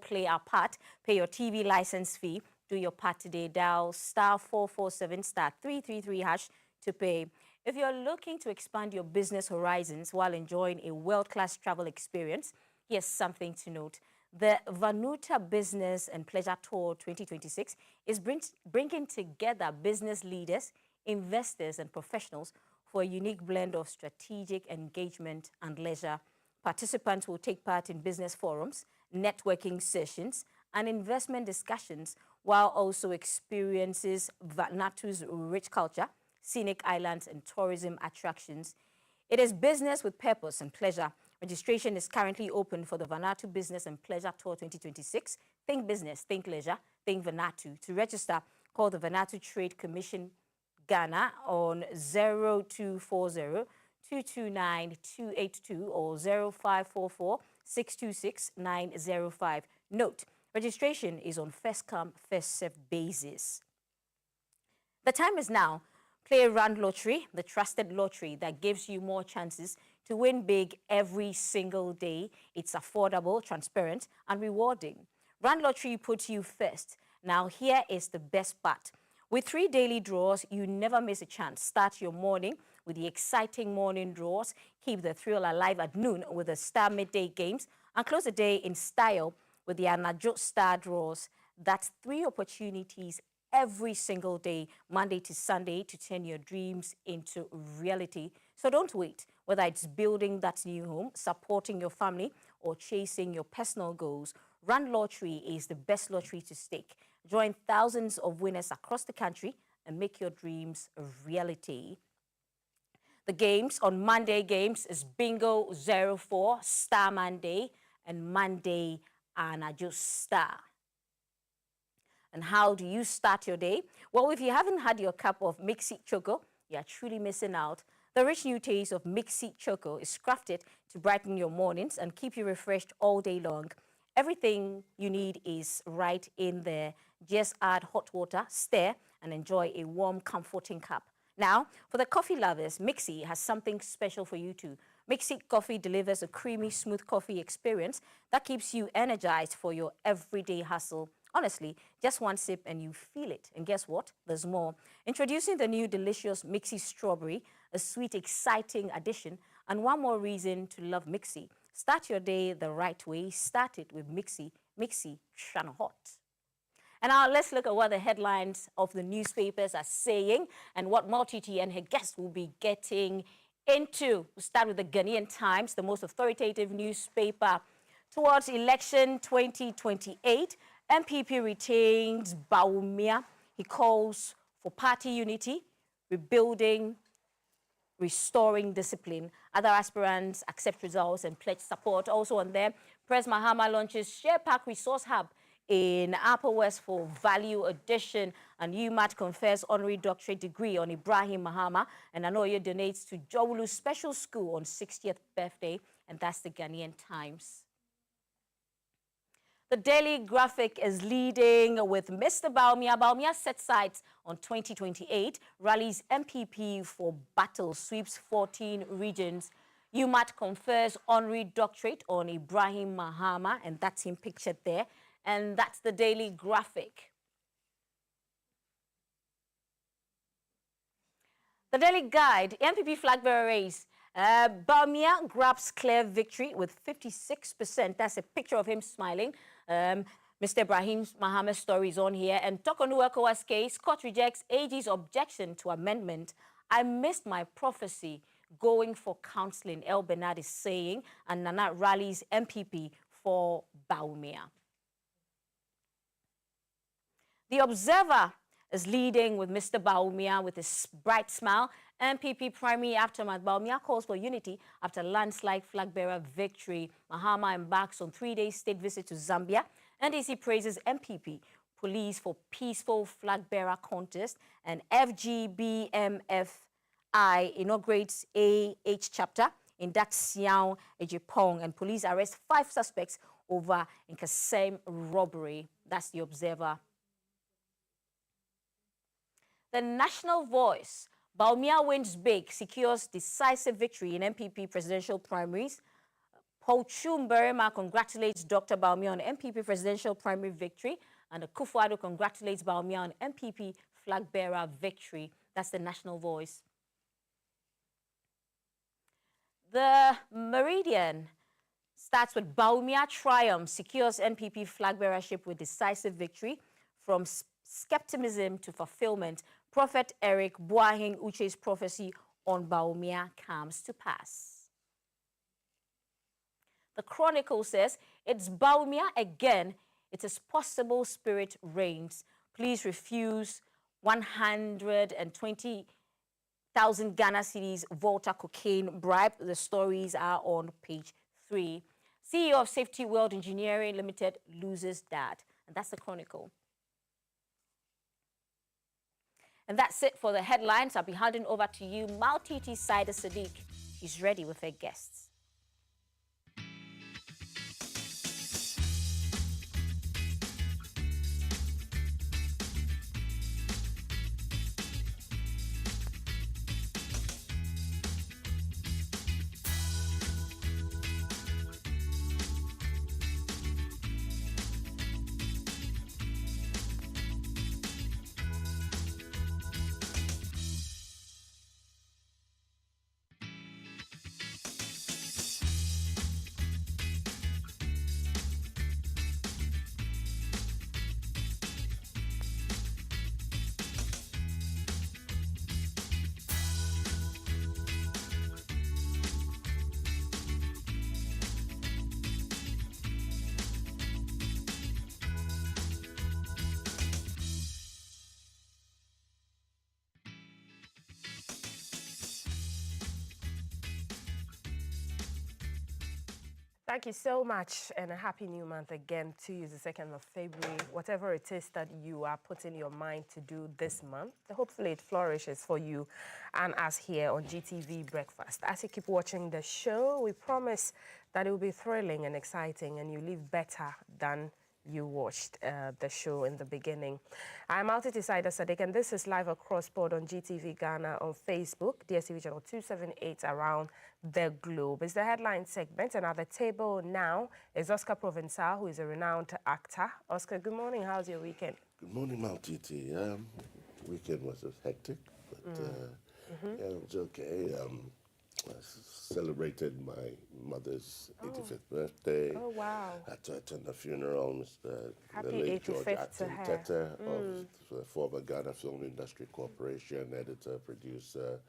play our part. Pay your TV license fee. Do your part today. Dial *447 *333 hash to pay. If you're looking to expand your business horizons while enjoying a world-class travel experience, here's something to note. The Vanuatu Business and Pleasure Tour 2026 is bringing together business leaders, investors, and professionals for a unique blend of strategic engagement and leisure. Participants will take part in business forums, networking sessions, and investment discussions, while also experiences Vanuatu's rich culture, scenic islands, and tourism attractions. It is business with purpose and pleasure. Registration is currently open for the Vanuatu Business and Pleasure Tour 2026. Think business, think leisure, think Vanuatu. To register, call the Vanuatu Trade Commission Ghana on 0240 229 282 or 0544 626 905. Note, registration is on first-come, first-served basis. The time is now. Play Rand Lottery, the trusted lottery that gives you more chances to win big every single day. It's affordable, transparent, and rewarding. Rand Lottery puts you first. Now, here is the best part. With 3 daily draws, you never miss a chance. Start your morning with the exciting morning draws. Keep the thrill alive at noon with the Star Midday Games. And close the day in style with the Anajo Star Draws. That's 3 opportunities every single day, Monday to Sunday, to turn your dreams into reality. So don't wait. Whether it's building that new home, supporting your family, or chasing your personal goals, Rand Lottery is the best lottery to stake. Join thousands of winners across the country and make your dreams a reality. The games on Monday games is Bingo 04, Star Monday, and Monday Anajo Star. And how do you start your day? Well, if you haven't had your cup of Mixi Choco, you are truly missing out. The rich new taste of Mixi Choco is crafted to brighten your mornings and keep you refreshed all day long. Everything you need is right in there. Just add hot water, stir, and enjoy a warm, comforting cup. Now, for the coffee lovers, Mixi has something special for you too. Mixi Coffee delivers a creamy, smooth coffee experience that keeps you energized for your everyday hustle. Honestly, just one sip and you feel it. And guess what? There's more. Introducing the new delicious Mixi Strawberry, a sweet, exciting addition, and one more reason to love Mixi. Start your day the right way. Start it with Mixi. Mixi Shana Hot. And now let's look at what the headlines of the newspapers are saying and what Multiti and her guests will be getting into. We'll start with the Ghanaian Times, the most authoritative newspaper. Towards election 2028, MPP retains Bawumia. He calls for party unity, rebuilding, restoring discipline. Other aspirants accept results and pledge support. Also on there, Pres Mahama launches Share Park Resource Hub in Upper West for value addition, and UMAT confers honorary doctorate degree on Ibrahim Mahama, and Anoye donates to Jowulu Special School on 60th birthday, and that's the Ghanaian Times. The Daily Graphic is leading with Mr. Bawumia. Bawumia sets sights on 2028, rallies MPP for battle, sweeps 14 regions. UMAT confers honorary doctorate on Ibrahim Mahama, and that's him pictured there. And that's the Daily Graphic. The Daily Guide, MPP flag bearer race. Bawumia grabs clear victory with 56%. That's a picture of him smiling. Mr. Ibrahim Mahama's story is on here. And Tokonu ECOWAS case, court rejects AG's objection to amendment. I missed my prophecy going for counseling, El Bernard is saying. And Nana rallies MPP for Bawumia. The Observer is leading with Mr. Bawumia with his bright smile. MPP primary aftermath. Bawumia calls for unity after landslide flag bearer victory. Mahama embarks on 3-day state visit to Zambia. NDC praises MPP police for peaceful flag bearer contest. And FGBMFI inaugurates AH chapter in Daxiao, Ejipong. And police arrest 5 suspects over Nkasem robbery. That's the Observer. The National Voice. Bawumia wins big, secures decisive victory in MPP presidential primaries. Pochum Berema congratulates Dr. Baumia on MPP presidential primary victory, and the Kufuado congratulates Baumia on MPP flag bearer victory. That's the National Voice. The Meridian starts with Baumia triumph, secures NPP flag bearership with decisive victory. From skepticism to fulfillment, Prophet Eric Boahing Uche's prophecy on Baumia comes to pass. The Chronicle says, it's Baumia again. It is possible spirit reigns. Please refuse 120,000 Ghana cedis Volta cocaine bribe. The stories are on page 3. CEO of Safety World Engineering Limited loses dad. And that's the Chronicle. And that's it for the headlines. I'll be handing over to you, Maltiti Saida Sadiq. She's ready with her guests. Thank you so much, and a happy new month again to you, the 2nd of February. Whatever it is that you are putting your mind to do this month, hopefully it flourishes for you and us here on GTV Breakfast. As you keep watching the show, we promise that it will be thrilling and exciting, and you leave better than you watched the show in the beginning. I'm Altiti Saida Sadiq, and this is live across board on GTV Ghana on Facebook, DSTV channel 278 around the globe. It's the headline segment, and at the table now is Oscar Provençal, who is a renowned actor. Oscar, good morning. How's your weekend? Good morning, Maltiti. Weekend was hectic, but yeah, it was okay. I celebrated my mother's 85th birthday. Oh, wow. Had to attend the funeral, the Happy late George 85th to her. Tete of the former Ghana Film Industry Corporation, editor, producer.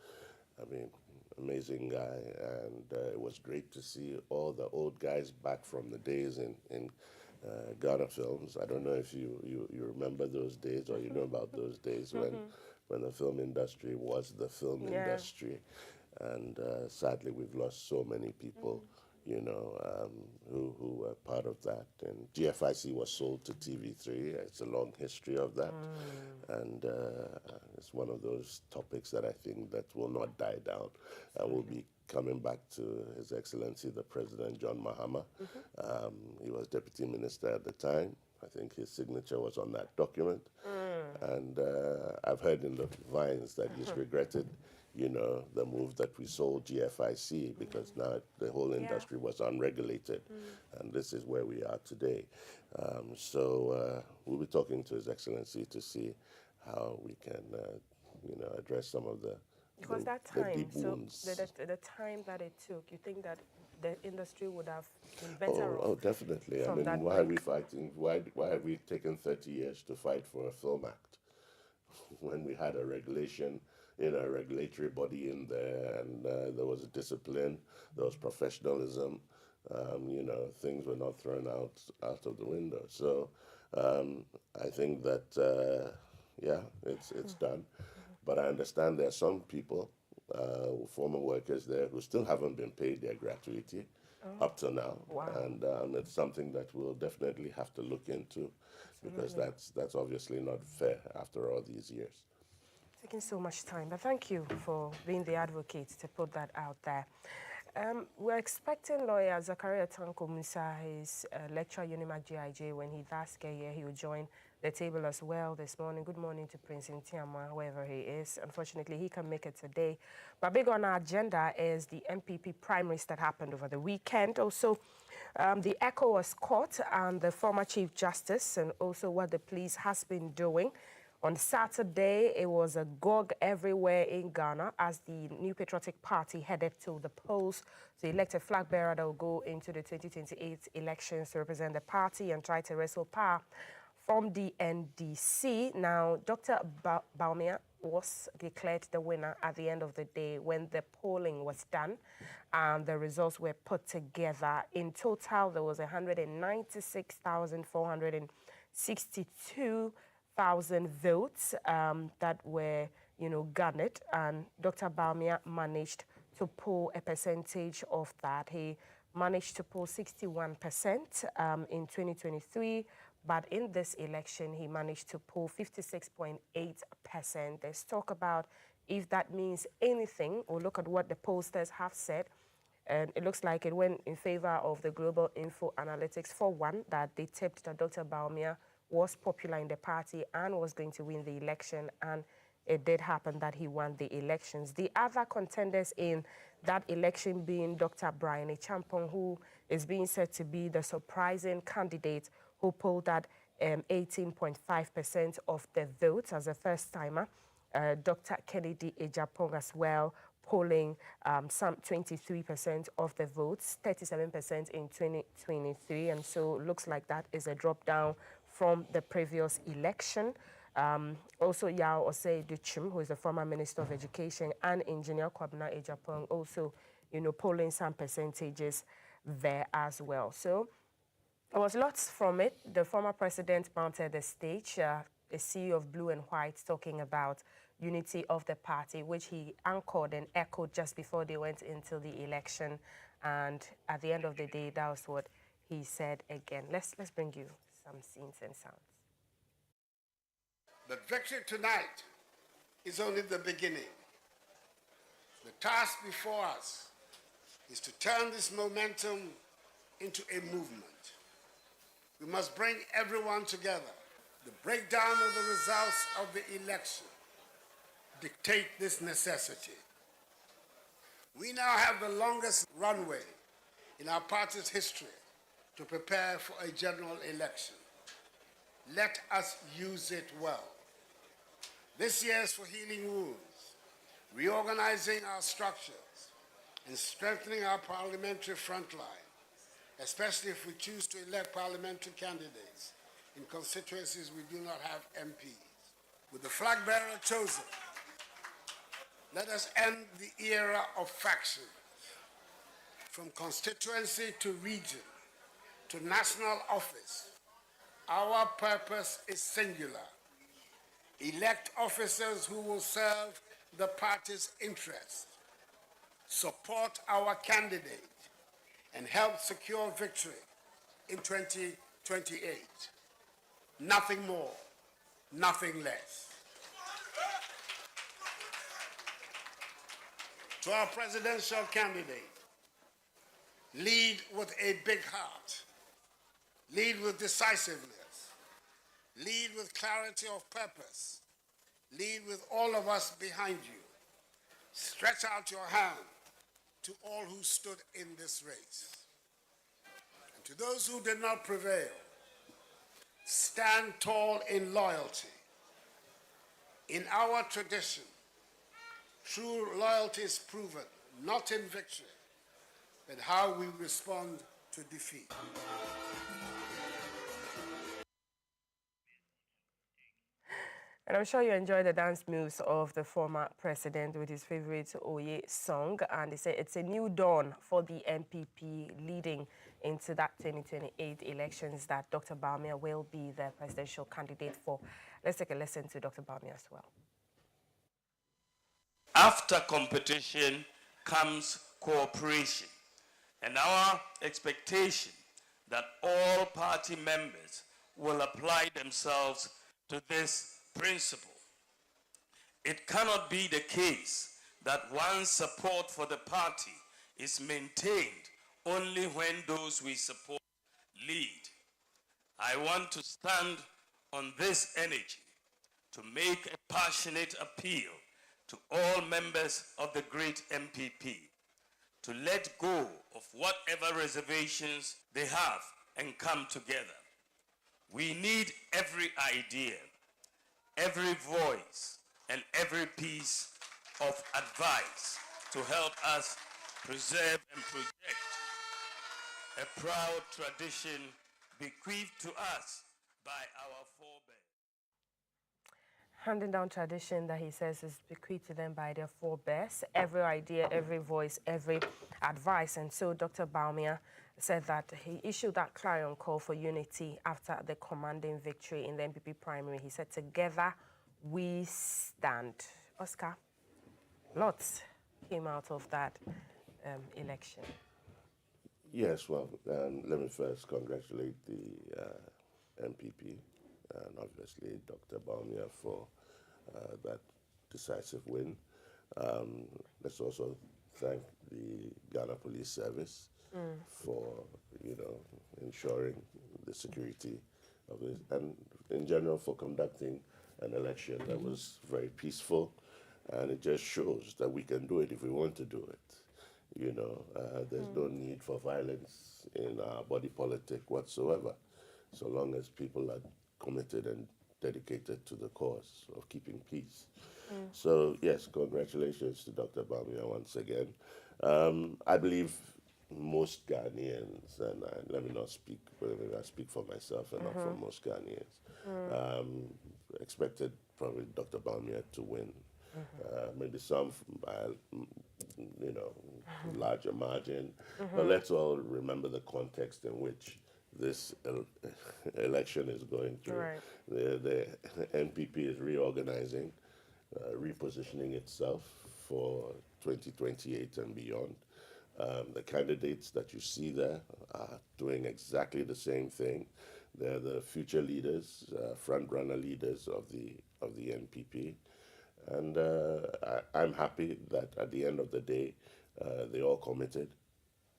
I mean, amazing guy, and it was great to see all the old guys back from the days in Ghana Films. I don't know if you remember those days, or you know about those days when the film industry was the film industry. And sadly, we've lost so many people, you know, who were part of that. And GFIC was sold to TV3. It's a long history of that. And it's one of those topics that I think that will not die down. And we'll be coming back to His Excellency, the President, John Mahama. He was Deputy Minister at the time. I think his signature was on that document. And I've heard in the Vines that he's regretted, you know, the move that we sold GFIC, because now the whole industry was unregulated, and this is where we are today. So we'll be talking to His Excellency to see how we can, you know, address some of the Because that time, so the time that it took, you think that the industry would have been better off? Oh, definitely. I mean, why are we fighting? Why have we taken 30 years to fight for a Film Act when we had a regulation, you know, a regulatory body in there, and there was discipline, there was professionalism, you know, things were not thrown out of the window. So I think that, yeah, it's done. But I understand there are some people, former workers there, who still haven't been paid their gratuity up to now. Wow. And it's something that we'll definitely have to look into, because that's obviously not fair after all these years. Taking so much time, but thank you for being the advocate to put that out there. We're expecting lawyer Zakaria Tanko Musa, his lecturer UNIMAC GIJ, when he does get here, he will join the table as well this morning. Good morning to Prince Ntiama, wherever he is. Unfortunately, he can't make it today. But big on our agenda is the MPP primaries that happened over the weekend. Also, the echo was caught and the former Chief Justice, and also what the police has been doing. On Saturday, it was a gog everywhere in Ghana as the New Patriotic Party headed to the polls to elect a flag bearer that will go into the 2028 elections to represent the party and try to wrestle power from the NDC. Now, Dr. Bawumia was declared the winner at the end of the day when the polling was done and the results were put together. In total, there was 196,462 votes that were, garnered, and Dr. Bawumia managed to pull a percentage of that. He managed to pull 61% in 2023, but in this election, he managed to pull 56.8%. There's talk about if that means anything, or look at what the pollsters have said. And it looks like it went in favor of the Global Info Analytics for one, that they tipped that Dr. Bawumia was popular in the party and was going to win the election, and it did happen that he won the elections. The other contenders in that election being Dr. Brian Achampong, who is being said to be the surprising candidate who polled at 18.5% of the votes as a first-timer. Dr. Kennedy Ejapong as well, polling some 23% of the votes, 37% in 2023, and so looks like that is a drop down from the previous election. Also, Yao Osei Duchim, who is the former Minister of Education, and Engineer Kwabena Ejapong, also, polling some percentages there as well. So there was lots from it. The former president mounted the stage, a CEO of Blue and White, talking about unity of the party, which he anchored and echoed just before they went into the election. And at the end of the day, that was what he said again. Let's bring you some scenes and sounds. But victory tonight is only the beginning. The task before us is to turn this momentum into a movement. We must bring everyone together. The breakdown of the results of the election dictate this necessity. We now have the longest runway in our party's history to prepare for a general election. Let us use it well. This year is for healing wounds, reorganizing our structures, and strengthening our parliamentary front line, especially if we choose to elect parliamentary candidates in constituencies we do not have MPs. With the flag bearer chosen, let us end the era of faction. From constituency to region to national office, our purpose is singular. Elect officers who will serve the party's interests, support our candidate, and help secure victory in 2028. Nothing more, nothing less. To our presidential candidate, lead with a big heart, lead with decisiveness, lead with clarity of purpose, lead with all of us behind you. Stretch out your hand to all who stood in this race. And to those who did not prevail, stand tall in loyalty. In our tradition, true loyalty is proven, not in victory, but how we respond to defeat. And I'm sure you enjoy the dance moves of the former president with his favorite Oye song. And they say it's a new dawn for the MPP leading into that 2028 elections that Dr. Bawumia will be the presidential candidate for. Let's take a listen to Dr. Bawumia as well. After competition comes cooperation. And our expectation that all party members will apply themselves to this principle. It cannot be the case that one's support for the party is maintained only when those we support lead. I want to stand on this energy to make a passionate appeal to all members of the great MPP to let go of whatever reservations they have and come together. We need every idea, every voice, and every piece of advice to help us preserve and project a proud tradition bequeathed to us by our forebears. Handing down tradition that he says is bequeathed to them by their forebears, every idea, every voice, every advice. And so Dr. Bawumia said that he issued that clarion call for unity after the commanding victory in the MPP primary. He said, together we stand. Oscar, lots came out of that election. Yes, well, let me first congratulate the MPP and obviously Dr. Bawumia for that decisive win. Let's also thank the Ghana Police Service for, ensuring the security of it, and in general for conducting an election that was very peaceful, and it just shows that we can do it if we want to do it. There's no need for violence in our body politic whatsoever, so long as people are committed and dedicated to the cause of keeping peace. So yes, congratulations to Dr. Bawumia once again. I believe most Ghanaians, and let me not speak, I speak for myself and not for most Ghanaians, expected probably Dr. Bawumia to win. Maybe some by larger margin, but let's all remember the context in which this election is going through. Right. The NPP is reorganizing, repositioning itself for 2028 and beyond. The candidates that you see there are doing exactly the same thing. They're the future leaders, front-runner leaders of the NPP. And I'm happy that at the end of the day, they all committed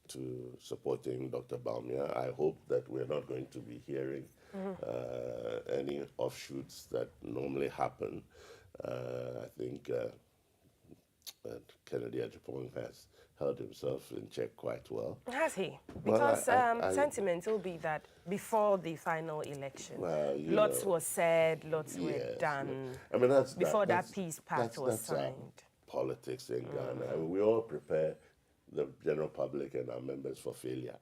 to supporting Dr. Bawumia. I hope that we're not going to be hearing any offshoots that normally happen. I think that Kennedy Agyapong has held himself in check quite well. Has he? Well, Because sentiment will be that before the final election, lots was said, lots were done. I mean, before that peace pact was signed. Politics in Ghana. I mean, we all prepare the general public and our members for failure.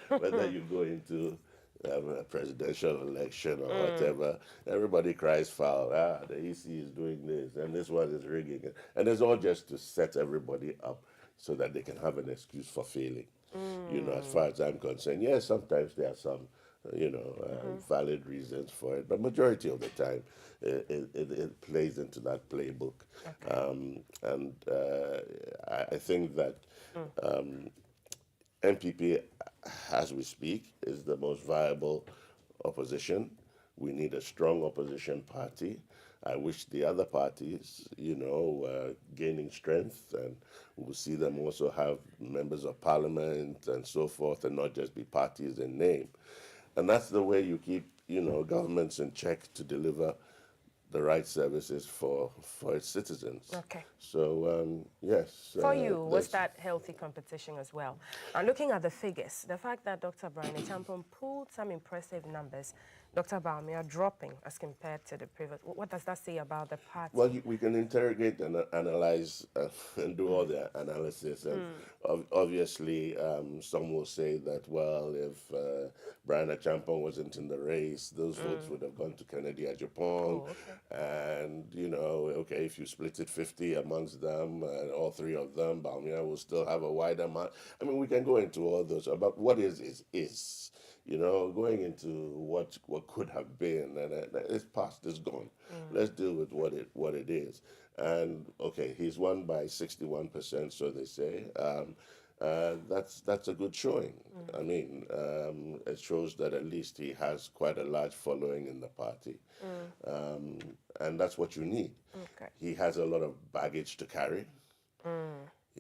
Whether you go into a presidential election or whatever, everybody cries foul. The EC is doing this, and this one is rigging it. And it's all just to set everybody up so that they can have an excuse for failing. As far as I'm concerned, yes, sometimes there are some, valid reasons for it, but majority of the time, it plays into that playbook. Okay. I think that MPP, as we speak, is the most viable opposition. We need a strong opposition party. I wish the other parties, were gaining strength, and we'll see them also have members of parliament and so forth, and not just be parties in name. And that's the way you keep, governments in check to deliver the right services for its citizens. Okay. So, yes. For you, was that healthy competition as well? And looking at the figures, the fact that Dr. Brian Agyapong pulled some impressive numbers, Dr. Bawumia dropping as compared to the previous, what does that say about the party? Well, we can interrogate and analyze and do all the analysis. And obviously, some will say that, well, if Brian Agyapong wasn't in the race, those votes would have gone to Kennedy Agyapong. Oh, okay. And, okay, if you split it 50 amongst them, all three of them, Bawumia will still have a wider amount. I mean, we can go into all those, but what is. Going into what could have been, and it's past, it's gone. Let's deal with what it is. And okay, he's won by 61%, so they say. That's a good showing. I mean, it shows that at least he has quite a large following in the party, and that's what you need. Okay. He has a lot of baggage to carry.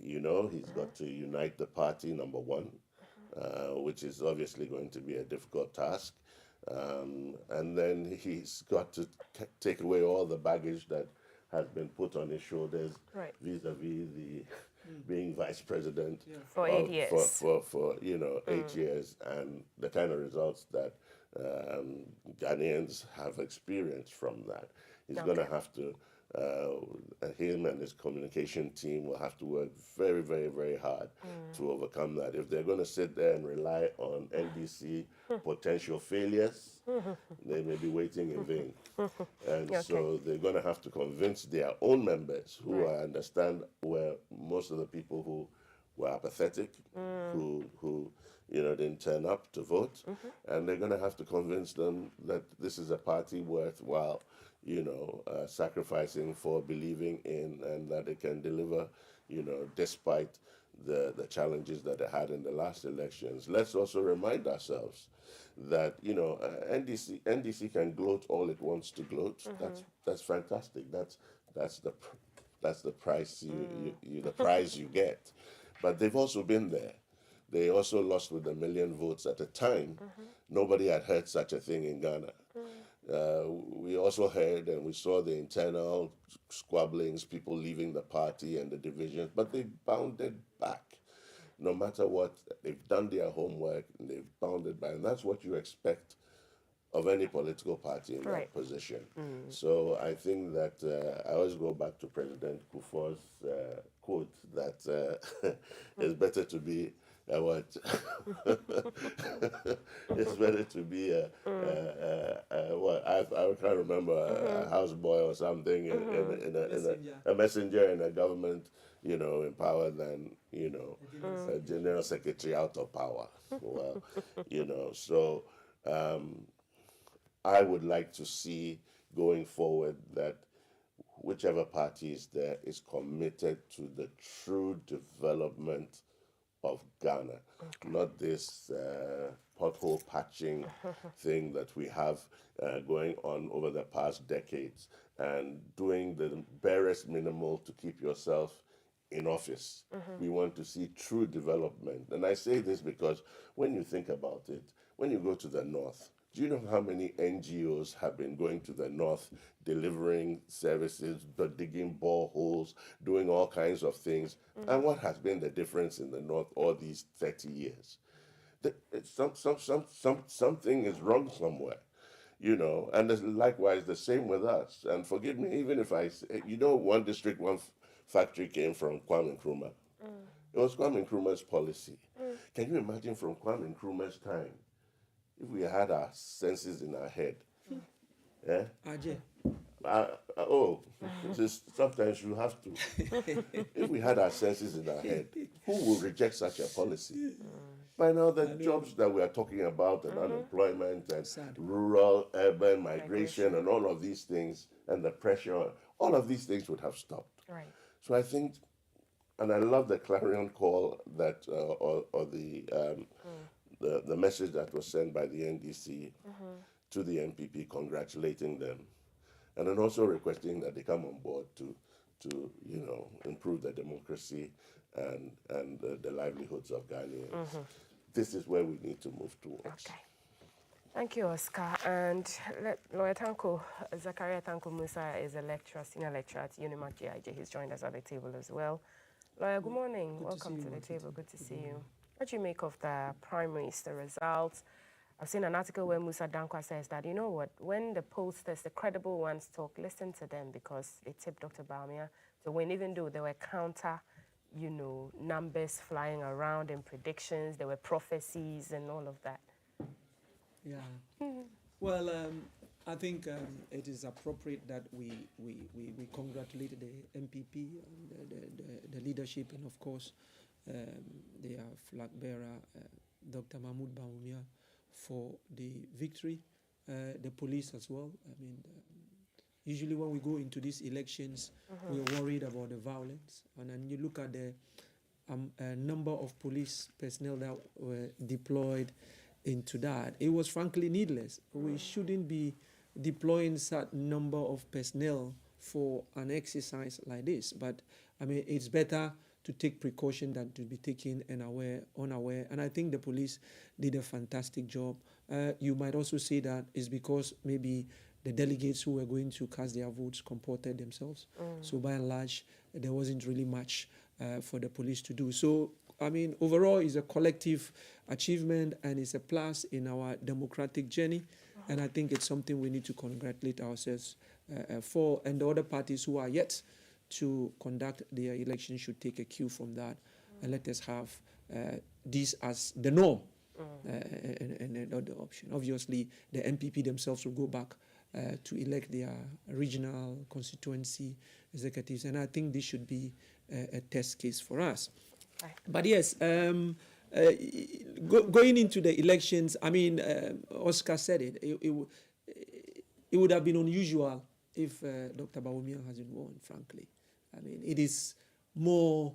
You know, he's got to unite the party, number one, which is obviously going to be a difficult task. And then he's got to take away all the baggage that has been put on his shoulders Right. vis-a-vis the being vice president For 8 years. for 8 years, and the kind of results that Ghanaians have experienced from that. He's going to have to, him and his communication team will have to work very, very, very hard to overcome that. If they're going to sit there and rely on NDC potential failures, they may be waiting in vain. And so they're going to have to convince their own members, who I understand were most of the people who were apathetic, who didn't turn up to vote, and they're going to have to convince them that this is a party worthwhile, sacrificing for, believing in, and that it can deliver, despite the challenges that they had in the last elections. Let's also remind ourselves that NDC can gloat all it wants to gloat. That's fantastic. That's the price the prize you get. But they've also been there. They also lost with 1 million votes at a time. Nobody had heard such a thing in Ghana. We also heard and we saw the internal squabblings, people leaving the party and the divisions, but they bounded back. No matter what, they've done their homework and they've bounded back. And that's what you expect of any political party in that position. So I think that I always go back to President Kufuor's quote that it's better to be it's better to be I can't remember a houseboy or something in a messenger in a government in power than a general secretary out of power. Well, so I would like to see going forward that whichever party is there is committed to the true development of Ghana, not this pothole patching thing that we have going on over the past decades, and doing the barest minimal to keep yourself in office. We want to see true development. And I say this because when you think about it, when you go to the north, do you know how many NGOs have been going to the north, delivering services, digging boreholes, doing all kinds of things? And what has been the difference in the north all these 30 years? Something is wrong somewhere, and likewise the same with us. And forgive me, even if I say, one district, one factory came from Kwame Nkrumah. It was Kwame Nkrumah's policy. Can you imagine from Kwame Nkrumah's time, if we had our senses in our head? Sometimes you have to. If we had our senses in our head, who will reject such a policy? By now, the jobs that we are talking about, and unemployment, and rural, urban migration, and all of these things, and the pressure, all of these things would have stopped. Right. So I think, and I love the clarion call that, or the message that was sent by the NDC to the NPP, congratulating them, and then also requesting that they come on board to improve the democracy and the livelihoods of Ghanaians. This is where we need to move towards. Okay. Thank you, Oscar. And Lawyer Tanko, Zakaria Tanko Musa is a lecturer, senior lecturer at Unimat GIJ. He's joined us at the table as well. Lawyer, good morning. Welcome to the table. Good to see you. What do you make of the primaries, the results? I've seen an article where Musa Dankwa says that, you know what, when the pollsters, the credible ones talk, listen to them because it tipped Dr. Bawumia to win, even though there were counter, numbers flying around and predictions, there were prophecies and all of that. Yeah. Well, I think it is appropriate that we congratulate the MPP and the leadership, and of course their flag bearer, Dr. Mahmoud Bawumia, for the victory. The police as well. I mean, usually when we go into these elections, we're worried about the violence, and then you look at the number of police personnel that were deployed into that. It was frankly needless. We shouldn't be deploying such number of personnel for an exercise like this. But I mean, it's better to take precaution than to be taken unaware. And I think the police did a fantastic job. You might also say that is because maybe the delegates who were going to cast their votes comported themselves. So by and large, there wasn't really much for the police to do. So, I mean, overall, it's a collective achievement and it's a plus in our democratic journey. And I think it's something we need to congratulate ourselves for. And the other parties who are yet to conduct their election should take a cue from that and let us have this as the norm and not the option. Obviously, the MPP themselves will go back to elect their regional constituency executives, and I think this should be a test case for us. Right. But yes, going into the elections, I mean, Oscar said it. It would have been unusual if Dr. Bawumia hasn't won, frankly. I mean, it is more,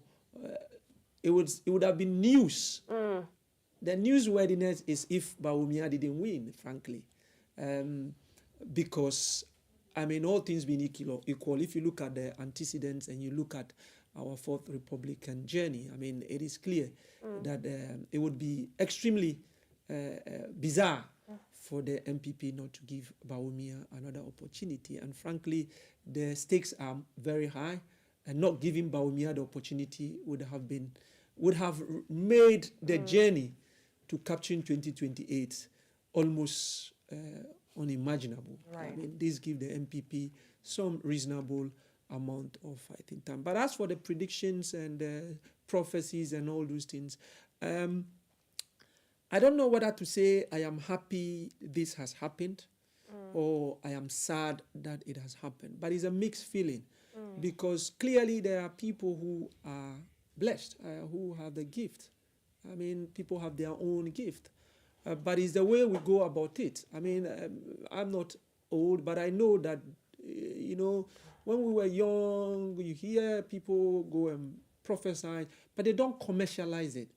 it would have been news. The newsworthiness is if Bawumia didn't win, frankly. Because, I mean, all things being equal, if you look at the antecedents and you look at our Fourth Republican journey, I mean, it is clear that it would be extremely bizarre for the MPP not to give Bawumia another opportunity. And frankly, the stakes are very high, and not giving Bawumia the opportunity would have made the journey to capturing 2028 almost unimaginable. Right. I mean, this gives the MPP some reasonable amount of fighting time. But as for the predictions and prophecies and all those things, I don't know whether to say I am happy this has happened or I am sad that it has happened. But it's a mixed feeling because clearly there are people who are blessed, who have the gift. I mean, people have their own gift. But it's the way we go about it. I mean, I'm not old, but I know that, you know, when we were young, you hear people go and prophesy, but they don't commercialize it.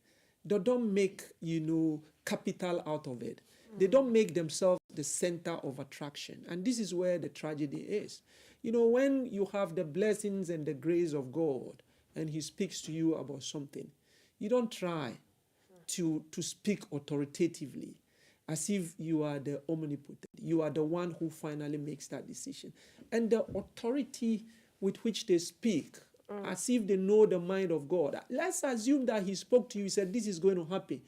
They don't make, you know, capital out of it. They don't make themselves the center of attraction. And this is where the tragedy is. You know, when you have the blessings and the grace of God and he speaks to you about something, you don't try to speak authoritatively as if you are the omnipotent. You are the one who finally makes that decision. And the authority with which they speak, as if they know the mind of God. Let's assume that he spoke to you, he said, this is going to happen.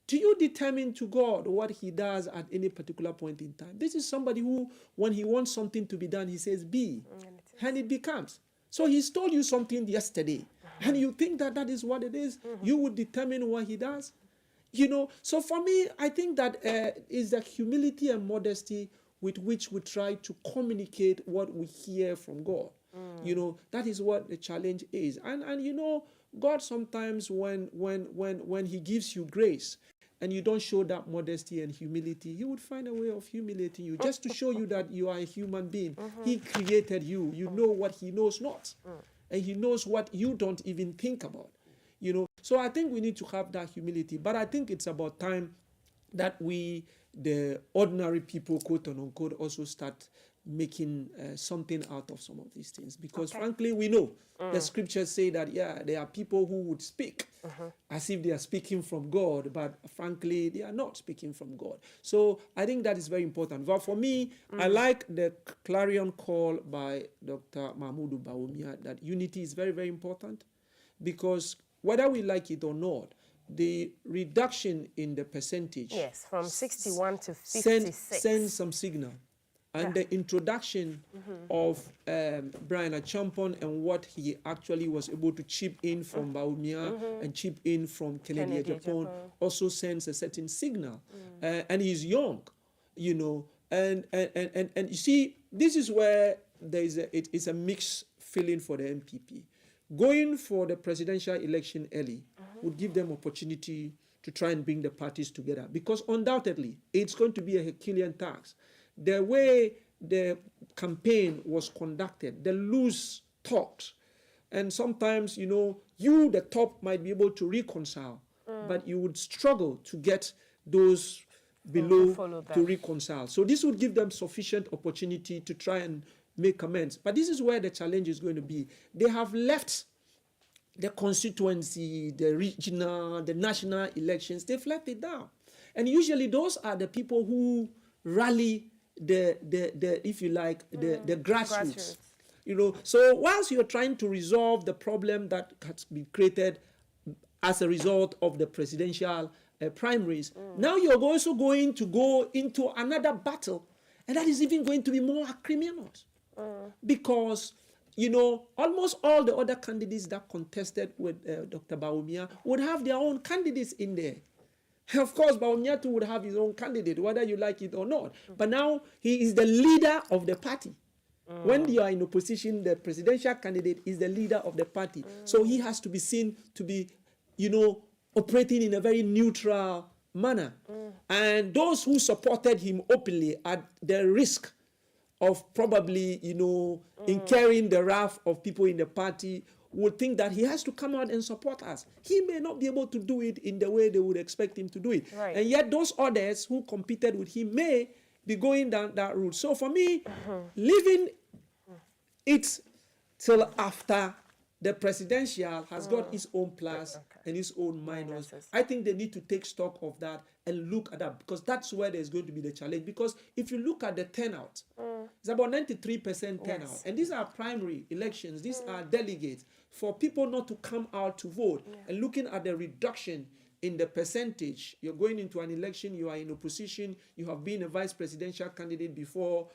Do you determine to God what he does at any particular point in time? This is somebody who, when he wants something to be done, he says, be, and it becomes. So he's told you something yesterday, and you think that that is what it is. You would determine what he does. You know, so for me, I think that is the humility and modesty with which we try to communicate what we hear from God. You know, that is what the challenge is. And you know, God sometimes when he gives you grace and you don't show that modesty and humility, he would find a way of humiliating you just to show you that you are a human being. He created you. You know what he knows not. And he knows what you don't even think about. You know, so I think we need to have that humility. But I think it's about time that we, the ordinary people, quote unquote, also start making something out of some of these things. Because frankly, we know the scriptures say that, yeah, there are people who would speak as if they are speaking from God, but frankly, they are not speaking from God. So I think that is very important. But for me, I like the clarion call by Dr. Mahmoud Bawumia that unity is very, very important, because whether we like it or not, the reduction in the percentage, yes, from 61 to 56, sends some signal. And the introduction of Brian Achampong and what he actually was able to chip in from Bawumia and chip in from Kennedy Agyapong also sends a certain signal. And he's young, you know. And you see, this is where there is it's a mixed feeling for the MPP. Going for the presidential election early would give them opportunity to try and bring the parties together, because undoubtedly it's going to be a Herculean task. The way the campaign was conducted, the loose talks, and sometimes, you know, you, the top, might be able to reconcile, but you would struggle to get those below to reconcile. So this would give them sufficient opportunity to try and make amends. But this is where the challenge is going to be. They have left the constituency, the regional, the national elections, they've left it down. And usually those are the people who rally the if you like, the grassroots. You know, so whilst you're trying to resolve the problem that has been created as a result of the presidential primaries, now you're also going to go into another battle, and that is even going to be more acrimonious. Because, you know, almost all the other candidates that contested with Dr. Bawumia would have their own candidates in there. Of course, Bawumia too would have his own candidate, whether you like it or not. But now he is the leader of the party. When you are in opposition, the presidential candidate is the leader of the party. So he has to be seen to be, you know, operating in a very neutral manner. And those who supported him openly at the risk of probably, you know, incurring the wrath of people in the party would think that he has to come out and support us. He may not be able to do it in the way they would expect him to do it. Right. And yet those others who competed with him may be going down that route. So for me, leaving it till after the presidential has got its own plus and its own minus. I think they need to take stock of that and look at that, because that's where there's going to be the challenge. Because if you look at the turnout, it's about 93% turnout. And these are primary elections. These are delegates. For people not to come out to vote, and looking at the reduction in the percentage, you're going into an election, you are in opposition, you have been a vice presidential candidate before,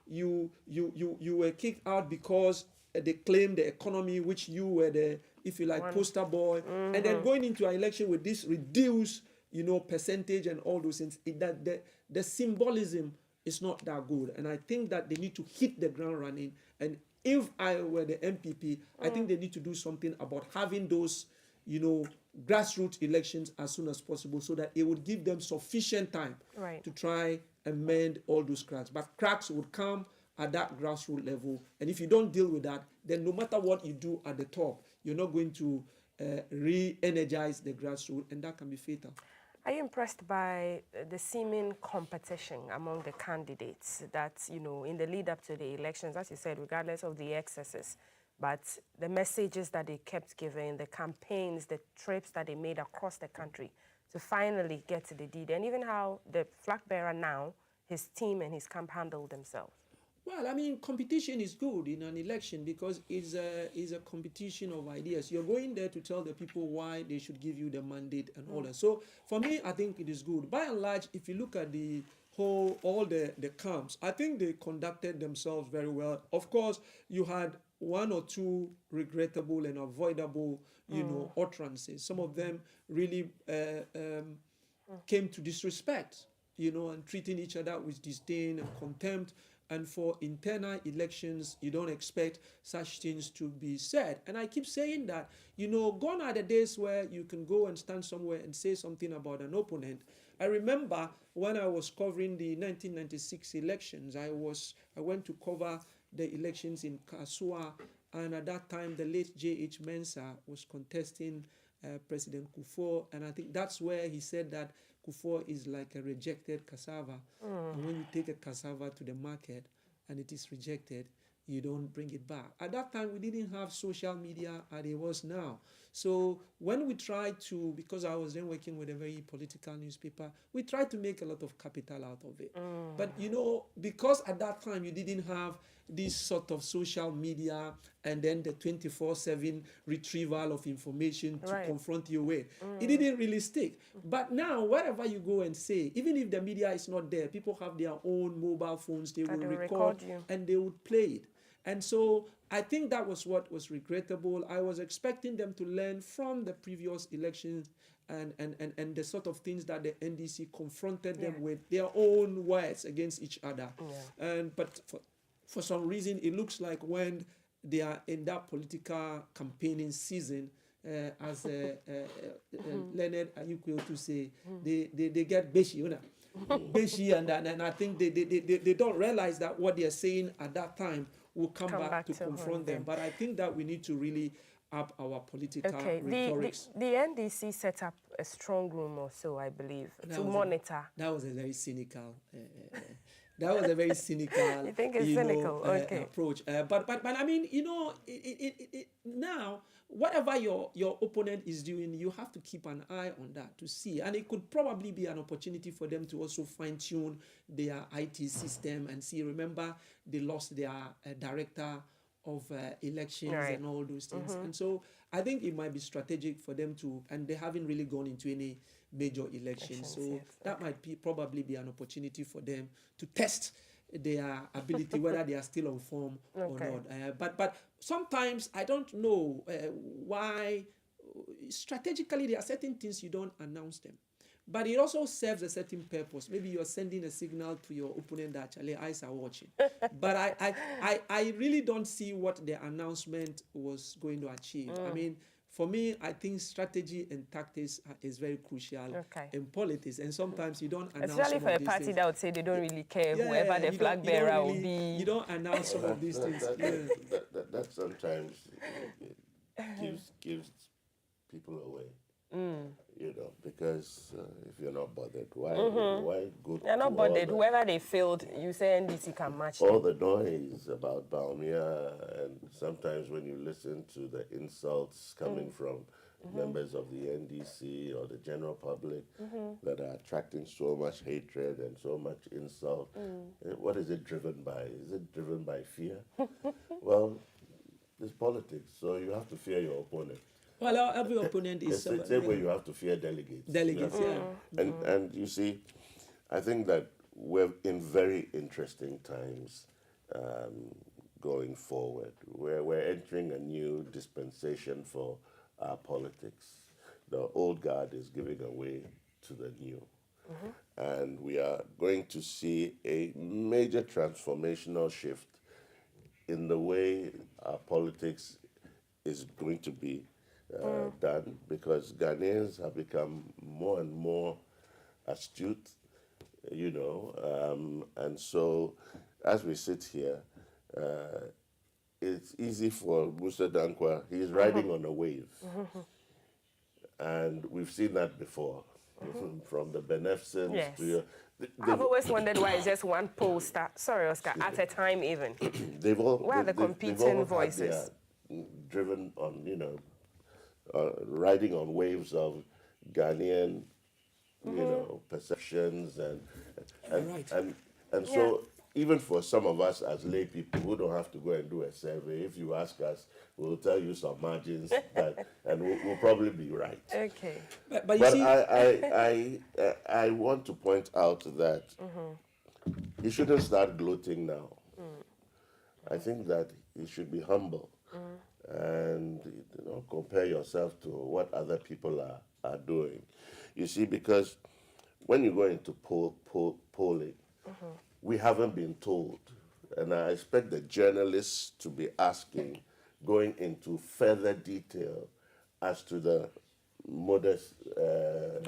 you were kicked out because they claimed the economy, which you were the, if you like, poster boy, and then going into an election with this reduced, you know, percentage and all those things, the symbolism is not that good. And I think that they need to hit the ground running. And if I were the MPP, I think they need to do something about having those, you know, grassroots elections as soon as possible, so that it would give them sufficient time to try and mend all those cracks. But cracks would come at that grassroots level. And if you don't deal with that, then no matter what you do at the top, you're not going to re-energize the grassroots, and that can be fatal. Are you impressed by the seeming competition among the candidates that, you know, in the lead up to the elections, as you said, regardless of the excesses, but the messages that they kept giving, the campaigns, the trips that they made across the country to finally get to the deed, and even how the flag bearer now, his team and his camp handled themselves? Well, I mean, competition is good in an election because it's a competition of ideas. You're going there to tell the people why they should give you the mandate and all that. So for me, I think it is good. By and large, if you look at the whole, all the camps, I think they conducted themselves very well. Of course, you had one or two regrettable and avoidable, you know, utterances. Some of them really came to disrespect, you know, and treating each other with disdain and contempt. And for internal elections, you don't expect such things to be said. And I keep saying that, you know, gone are the days where you can go and stand somewhere and say something about an opponent. I remember when I was covering the 1996 elections, I went to cover the elections in Kasua, and at that time, the late J.H. Mensah was contesting President Kufuor, and I think that's where he said that Kufuor is like a rejected cassava. And when you take a cassava to the market and it is rejected, you don't bring it back. At that time, we didn't have social media as it was now. So when we tried to, because I was then working with a very political newspaper, we tried to make a lot of capital out of it. But, you know, because at that time you didn't have this sort of social media and then the 24/7 retrieval of information to confront you with, it didn't really stick. But now, wherever you go and say, even if the media is not there, people have their own mobile phones, they will record and they would play it. And so I think that was what was regrettable. I was expecting them to learn from the previous elections and the sort of things that the NDC confronted them with, their own words against each other. But for some reason, it looks like when they are in that political campaigning season, as Leonard Ayukwe to say, they get beshi, you know. Beshi, and I think they don't realize that what they are saying at that time will come back to confront them. But I think that we need to really up our political Okay, rhetorics. the NDC set up a strong room or so, I believe, to monitor. That was a very cynical. That was a very cynical. You think it's cynical? Okay. Approach. But I mean, now whatever your opponent is doing, you have to keep an eye on that to see, and it could probably be an opportunity for them to also fine tune their IT system and see. Remember, they lost their director of elections and all those things. And so I think it might be strategic for them to, and they haven't really gone into any major elections. So that might probably be an opportunity for them to test their ability, whether they are still on form or not. But sometimes I don't know why, strategically, there are certain things you don't announce them. But it also serves a certain purpose. Maybe you're sending a signal to your opponent that actually eyes are watching. But I really don't see what the announcement was going to achieve. I mean, for me, I think strategy and tactics is very crucial in politics. And sometimes you don't announce especially for a party things. that would say they don't really care whoever the flag bearer will be. You don't announce some of these things. That sometimes gives people away. Because if you're not bothered, why go to They're not bothered. Whoever they failed, you say NDC can match all them. the noise about Baumia, and sometimes when you listen to the insults coming from members of the NDC or the general public that are attracting so much hatred and so much insult, what is it driven by? Is it driven by fear? Well, it's politics, so you have to fear your opponent. Well, every opponent is... It's the same way you have to fear delegates. Delegates, And you see, I think that we're in very interesting times going forward. We're entering a new dispensation for our politics. The old guard is giving away to the new. And we are going to see a major transformational shift in the way our politics is going to be done, because Ghanaians have become more and more astute, and so as we sit here, it's easy for Musa Dankwa. He's riding on a wave, and we've seen that before, from the beneficence to I've always wondered why it's just one poster, sorry Oscar, at a time even. Where are the competing voices? Driven on, riding on waves of Ghanaian, perceptions and so even for some of us as lay people who don't have to go and do a survey, if you ask us, we'll tell you some margins and we'll probably be right. Okay. But you see, I want to point out that you shouldn't start gloating now. I think that you should be humble. And compare yourself to what other people are doing. You see, because when you go into polling, we haven't been told, and I expect the journalists to be asking, going into further detail as to the modus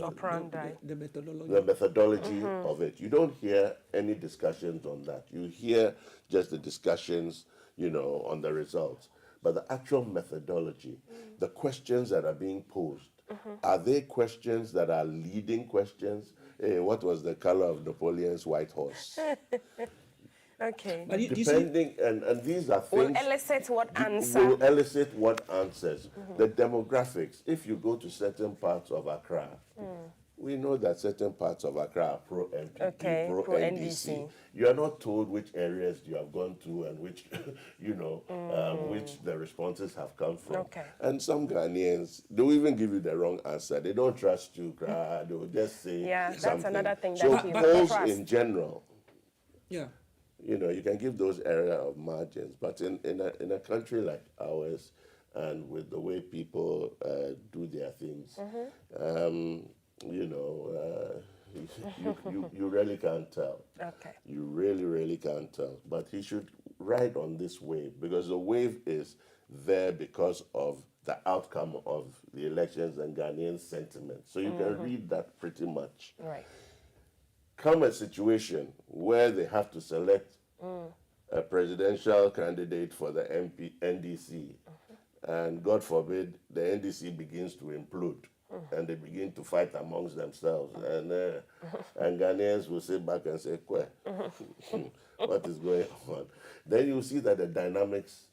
operandi, the methodology of it. You don't hear any discussions on that. You hear just the discussions, on the results. But the actual methodology, the questions that are being posed, are they questions that are leading questions? What was the color of Napoleon's white horse? Okay. But Depending, and these are things... Will elicit what answer? Will elicit what answers. The demographics, if you go to certain parts of Accra, we know that certain parts of Accra are pro-MPP, pro-NDC. You are not told which areas you have gone to and which, which the responses have come from. Okay. And some Ghanaians, they'll even give you the wrong answer. They don't trust you, they will just say that's something. another thing so that you polls trust. in general, yeah. you can give those area of margins, but in a country like ours, and with the way people do their things, you really can't tell. Okay. You really can't tell. But he should ride on this wave, because the wave is there because of the outcome of the elections and Ghanaian sentiment. So you can read that pretty much. Right. Come a situation where they have to select a presidential candidate for the NDC, and God forbid the NDC begins to implode and they begin to fight amongst themselves, and Ghanaians will sit back and say, "Kwe, what is going on?" Then you see that the dynamics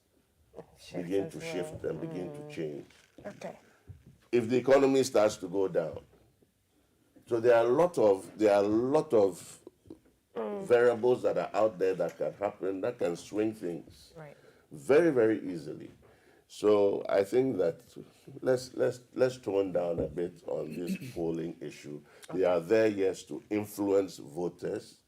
begin as to well. shift and begin to change. Okay. If the economy starts to go down, so there are a lot of variables that are out there that can happen, that can swing things Right. very, very easily. So I think that let's tone down a bit on this polling issue. They are there, yes, to influence voters,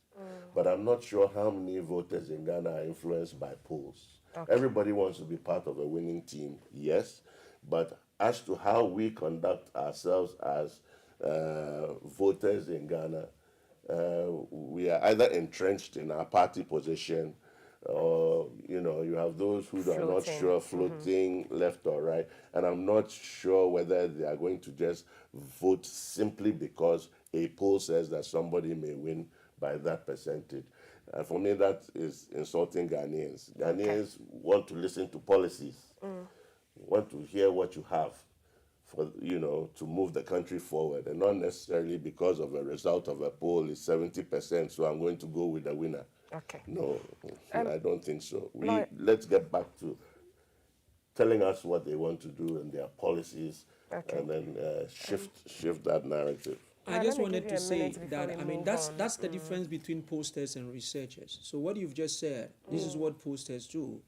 but I'm not sure how many voters in Ghana are influenced by polls. Everybody wants to be part of a winning team, yes, but as to how we conduct ourselves as voters in Ghana, we are either entrenched in our party position, or you have those who are not Floating. sure, floating left or right, and I'm not sure whether they are going to just vote simply because a poll says that somebody may win by that percentage. And for me, that is insulting Ghanaians. Ghanaians want to listen to policies, want to hear what you have for to move the country forward, and not necessarily because of a result of a poll is 70%, so I'm going to go with the winner. Okay. No, I don't think so. Lawyer- Let's get back to telling us what they want to do and their policies, Okay. and then shift that narrative. I Right, just let me wanted give to you a say minute before that, we I mean, move that's on. that's the difference between posters and researchers. So what you've just said, this is what posters do.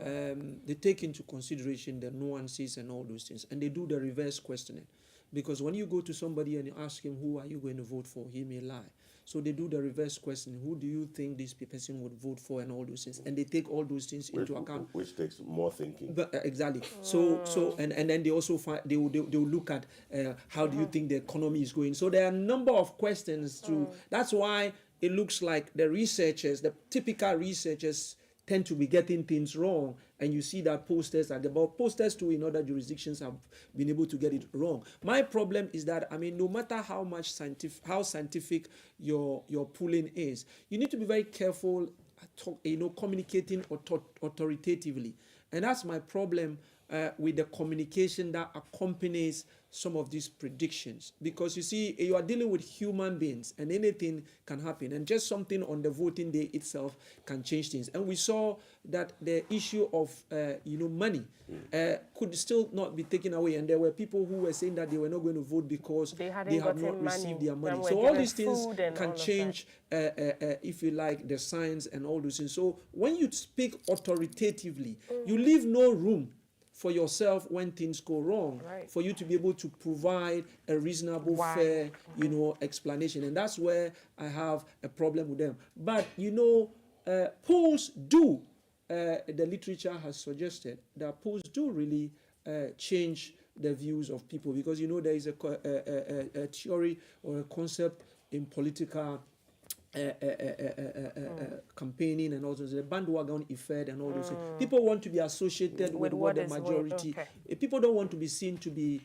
They take into consideration the nuances and all those things, and they do the reverse questioning. Because when you go to somebody and you ask him, who are you going to vote for, he may lie. So they do the reverse questioning. Who do you think this person would vote for, and all those things? And they take all those things into account. Which takes more thinking. But, exactly. So and then they also find they will look at how do you think the economy is going. So there are a number of questions to. That's why it looks like the researchers, the typical researchers, tend to be getting things wrong, and you see that posters too in other jurisdictions have been able to get it wrong. My problem is that, I mean, no matter how scientific your polling is, you need to be very careful, communicating authoritatively, and that's my problem with the communication that accompanies some of these predictions, because you see, you are dealing with human beings and anything can happen, and just something on the voting day itself can change things. And we saw that the issue of money could still not be taken away, and there were people who were saying that they were not going to vote because They hadn't they had gotten not received money, their money. then were So all given these things food and all can of that. change, if you like, the science and all those things. So when you speak authoritatively, you leave no room for yourself when things go wrong, Right. for you to be able to provide a reasonable, Why? fair, explanation. And that's where I have a problem with them. But, polls do, the literature has suggested that polls do really change the views of people, because, there is a theory or a concept in political campaigning and also the bandwagon effect and all those things. People want to be associated with what the is what- majority. okay. People don't want to be seen to be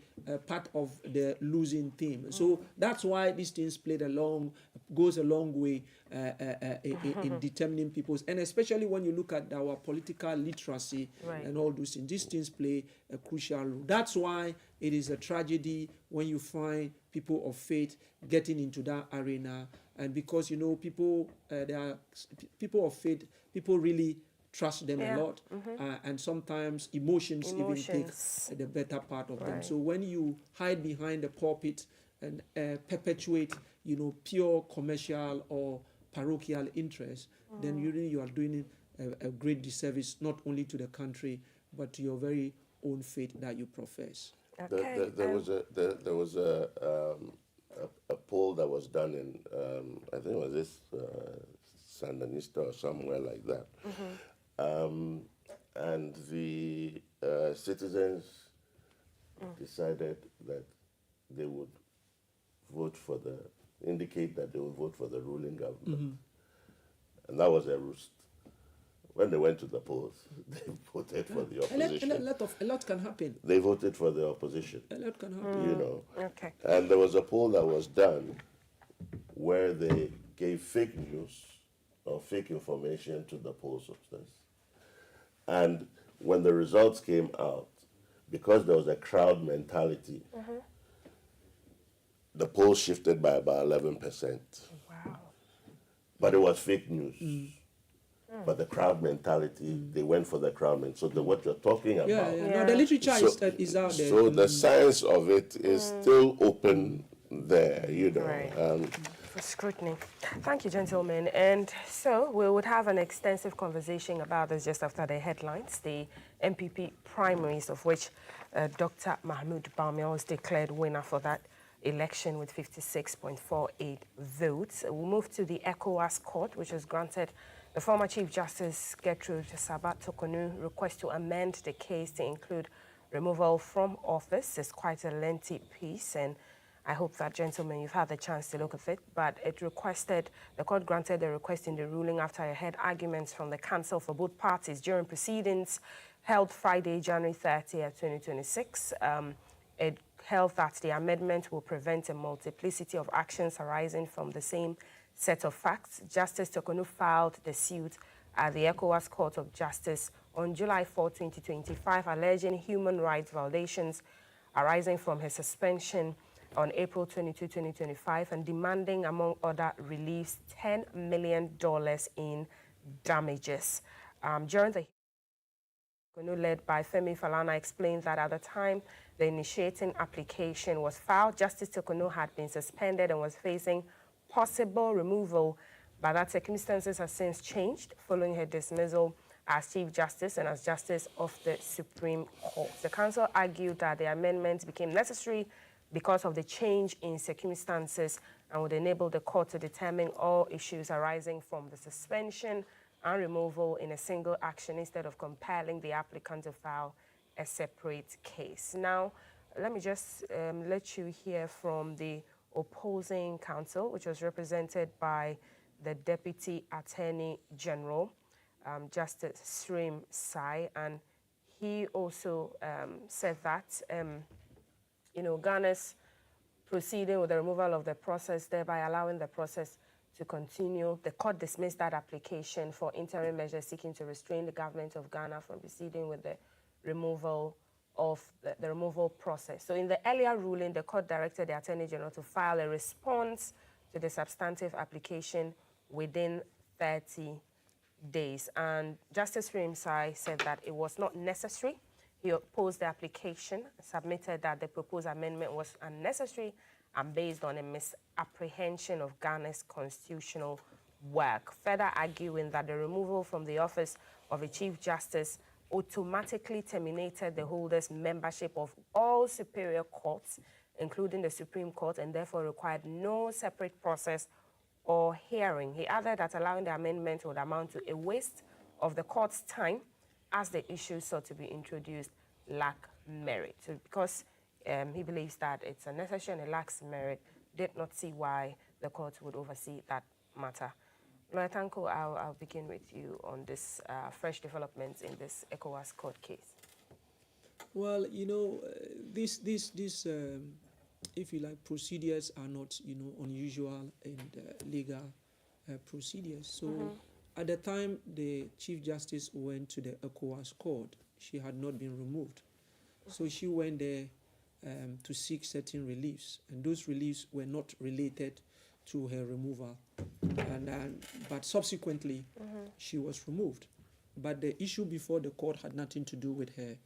part of the losing team. So that's why these things goes a long way in determining people's, and especially when you look at our political literacy Right. and all those things. These things play a crucial role. That's why it is a tragedy when you find people of faith getting into that arena. And because people, there are people of faith, people really trust them Yeah. a lot, and sometimes emotions even Emotions. take the better part of them. Right. So when you hide behind the pulpit and perpetuate, pure commercial or parochial interest, then you are doing a great disservice not only to the country but to your very own faith that you profess. Okay. There was a poll that was done in I think it was this Sandinista or somewhere like that, and the citizens decided that they would indicate that they would vote for the ruling government, and that was a roost. When they went to the polls, they voted for the opposition. A lot can happen. They voted for the opposition. A lot can happen. Okay. And there was a poll that was done where they gave fake news or fake information to the poll substance. And when the results came out, because there was a crowd mentality, the polls shifted by about 11%. Wow. But it was fake news. But the crowd mentality, they went for the crowd mentality. So what you're talking about. Yeah. Yeah. No, the literature So, is out there. so the science of it is still open there, you know. Right. For scrutiny. Thank you, gentlemen. And so we would have an extensive conversation about this just after the headlines, the MPP primaries, of which Dr. Mahmoud Bawumia was declared winner for that election with 56.48 votes. We'll move to the ECOWAS court, which has granted the former Chief Justice Gertrude Sabat Tokonu request to amend the case to include removal from office. It's quite a lengthy piece, and I hope that, gentlemen, you've had the chance to look at it, but the court granted the request in the ruling after I heard arguments from the counsel for both parties during proceedings held Friday, January 30th, 2026. It held that the amendment will prevent a multiplicity of actions arising from the same set of facts. Justice Tokonu filed the suit at the ECOWAS Court of Justice on July 4, 2025, alleging human rights violations arising from her suspension on April 22, 2025, and demanding, among other reliefs, $10 million in damages. During the hearing, led by Femi Falana, explained that at the time the initiating application was filed, Justice Tokonu had been suspended and was facing possible removal, but that circumstances have since changed following her dismissal as Chief Justice and as Justice of the Supreme Court. The counsel argued that the amendments became necessary because of the change in circumstances and would enable the court to determine all issues arising from the suspension and removal in a single action instead of compelling the applicant to file a separate case. Now, let me just let you hear from the opposing counsel, which was represented by the Deputy Attorney General, Justice Srim Sai, and he also said that Ghana's proceeding with the removal of the process, thereby allowing the process to continue. The court dismissed that application for interim measures seeking to restrain the government of Ghana from proceeding with the removal of the removal process. So in the earlier ruling, the court directed the Attorney General to file a response to the substantive application within 30 days. And Justice Rimsai said that it was not necessary. He opposed the application, submitted that the proposed amendment was unnecessary and based on a misapprehension of Ghana's constitutional work, further arguing that the removal from the office of a Chief Justice automatically terminated the holder's membership of all superior courts, including the Supreme Court, and therefore required no separate process or hearing. He added that allowing the amendment would amount to a waste of the court's time as the issues sought to be introduced lack merit. So because he believes that it's unnecessary and it lacks merit, did not see why the court would oversee that matter. Lawyer Tanko, I'll begin with you on this fresh developments in this ECOWAS court case. Well, this if you like, procedures are not, unusual in legal procedures. So at the time the Chief Justice went to the ECOWAS court, she had not been removed. So she went there to seek certain reliefs, and those reliefs were not related to her removal. But subsequently, she was removed. But the issue before the court had nothing to do with her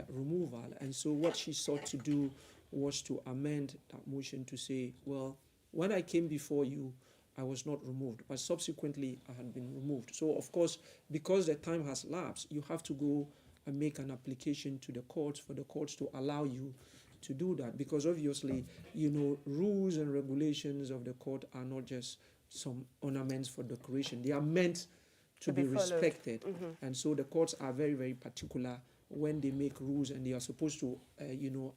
removal. And so what she sought to do was to amend that motion to say, well, when I came before you, I was not removed, but subsequently I had been removed. So of course, because the time has lapsed, you have to go and make an application to the courts for the courts to allow you to do that, because obviously, rules and regulations of the court are not just some ornaments for decoration. They are meant to be respected. And so the courts are very, very particular when they make rules, and they are supposed to,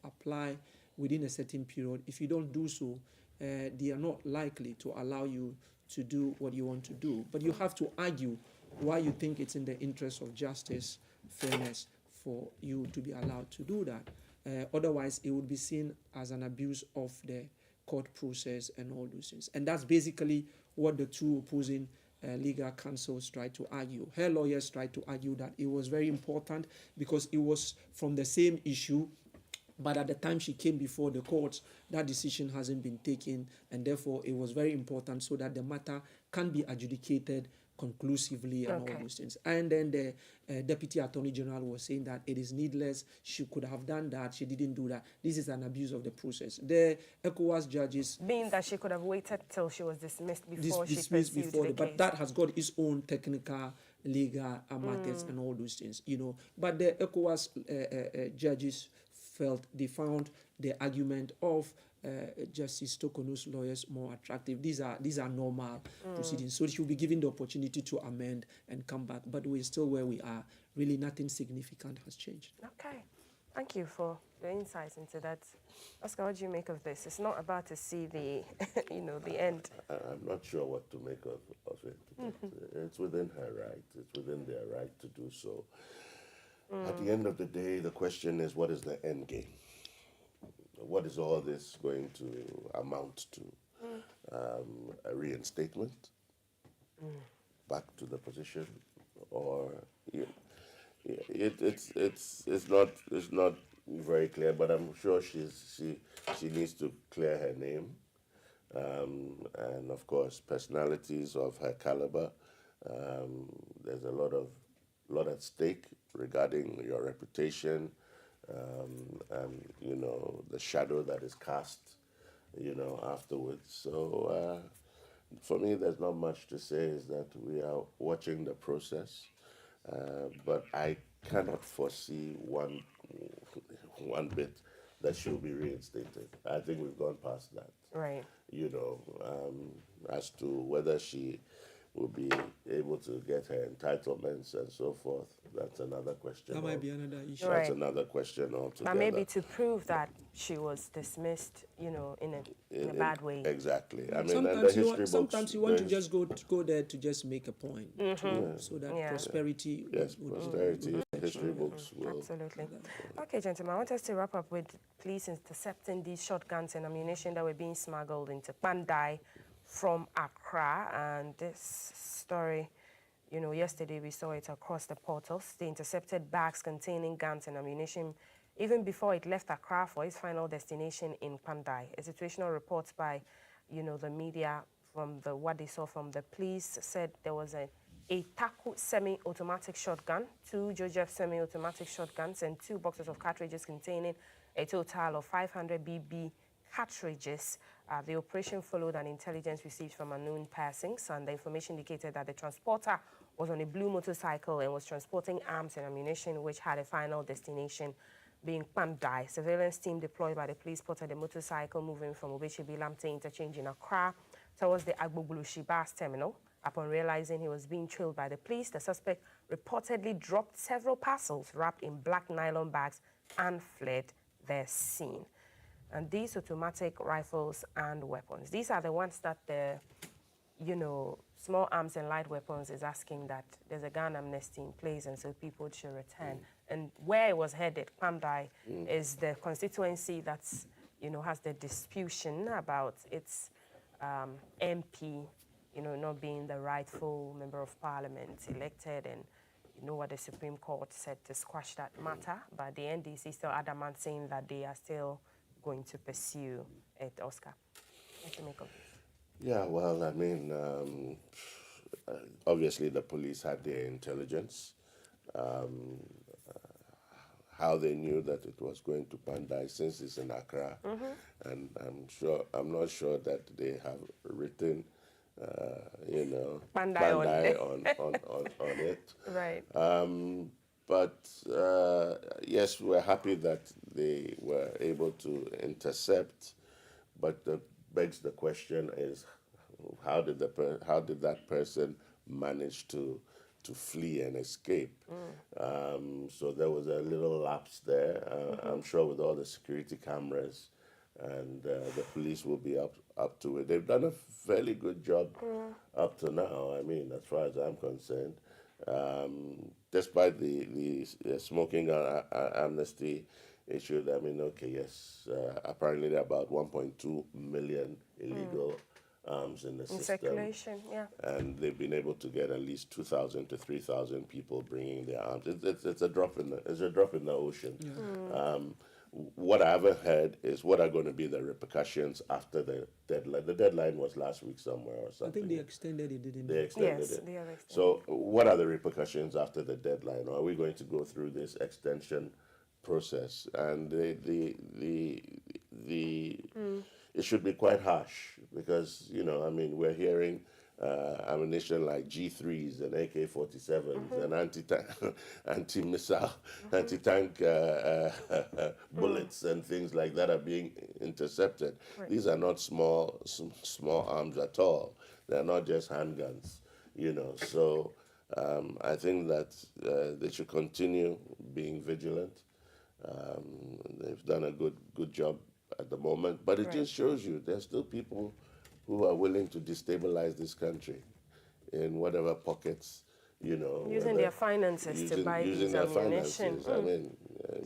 apply within a certain period. If you don't do so, they are not likely to allow you to do what you want to do. But you have to argue why you think it's in the interest of justice, fairness, for you to be allowed to do that. Otherwise, it would be seen as an abuse of the court process and all those things. And that's basically what the two opposing legal counsels tried to argue. Her lawyers tried to argue that it was very important because it was from the same issue, but at the time she came before the courts, that decision hasn't been taken, and therefore it was very important so that the matter can be adjudicated conclusively and all those things. And then the Deputy Attorney General was saying that it is needless, she could have done that, she didn't do that. This is an abuse of the process. The ECOWAS judges... Being that she could have waited till she was dismissed before she pursued the case. But that has got its own technical, legal matters and all those things, you know. But the ECOWAS judges found the argument of Justice Tokono's lawyers more attractive. These are normal proceedings. So she will be given the opportunity to amend and come back. But we're still where we are. Really nothing significant has changed. Okay. Thank you for the insights into that. Oscar, what do you make of this? It's not about to see the, the end. I'm not sure what to make of it. It's within her right. It's within their right to do so. At the end of the day, the question is, what is the end game? What is all this going to amount to? A reinstatement? Back to the position? Or it's not very clear, but I'm sure she needs to clear her name. And of course, personalities of her caliber. There's a lot at stake regarding your reputation, and the shadow that is cast, afterwards. So for me, there's not much to say. Is that we are watching the process, but I cannot foresee one bit that she'll be reinstated. I think we've gone past that. Right. As to whether she will be able to get her entitlements and so forth, that's another question. That might be another issue. That's another question altogether. But maybe to prove that she was dismissed, in a bad way. Exactly. I mean, sometimes you want to just go there to just make a point, so that prosperity. Yes, prosperity. History books will. Absolutely. Okay, gentlemen, I want us to wrap up with police intercepting these shotguns and ammunition that were being smuggled into Pandai from Accra. And this story, yesterday we saw it across the portals. They intercepted bags containing guns and ammunition even before it left Accra for its final destination in Pandai. A situational report by, the media from what they saw from the police said there was a Taku semi-automatic shotgun, 2 Joseph semi-automatic shotguns, and 2 boxes of cartridges containing a total of 500 BB cartridges. The operation followed an intelligence received from unknown persons, and the information indicated that the transporter was on a blue motorcycle and was transporting arms and ammunition, which had a final destination being Pandai. Surveillance team deployed by the police spotted the motorcycle moving from Obechebi Lamte interchange in Accra towards the Agboglushi bus terminal. Upon realizing he was being trailed by the police, the suspect reportedly dropped several parcels wrapped in black nylon bags and fled the scene. And these automatic rifles and weapons, these are the ones that the, small arms and light weapons is asking that there's a gun amnesty in place, and so people should return. And where it was headed, Pandai, is the constituency that's, has the disputation about its MP, not being the rightful member of parliament elected, and what the Supreme Court said to squash that matter. But the NDC still adamant, saying that they are still going to pursue it. Oscar, what do you make of this? Yeah, well, I mean, obviously the police had their intelligence. How they knew that it was going to Pandai, since it's in Accra, and I'm not sure that they have written, Pandai on it. Right. But yes, we're happy that they were able to intercept. But begs the question is, how did that person manage to flee and escape? So there was a little lapse there. I'm sure with all the security cameras, and the police will be up to it. They've done a fairly good job up to now. I mean, as far as I'm concerned. Despite the smoking amnesty issued, I mean, okay, yes, apparently there are about 1.2 million illegal arms in the In system. circulation, yeah. And they've been able to get at least 2,000 to 3,000 people bringing their arms. It's a drop in the ocean. What I haven't heard is what are going to be the repercussions after the deadline. The deadline was last week somewhere or I something. think they extended it, didn't They they? extended Yes, it. they have extended. So, what are the repercussions after the deadline? Are we going to go through this extension process? And it should be quite harsh because we're hearing ammunition like G3s and AK-47s and anti-missile, anti-tank bullets and things like that are being intercepted. These are not small arms at all. They're not just handguns, So I think that they should continue being vigilant. They've done a good job at the moment, but it just shows you there's still people who are willing to destabilize this country in whatever pockets, Using their finances to buy these ammunition. I mean,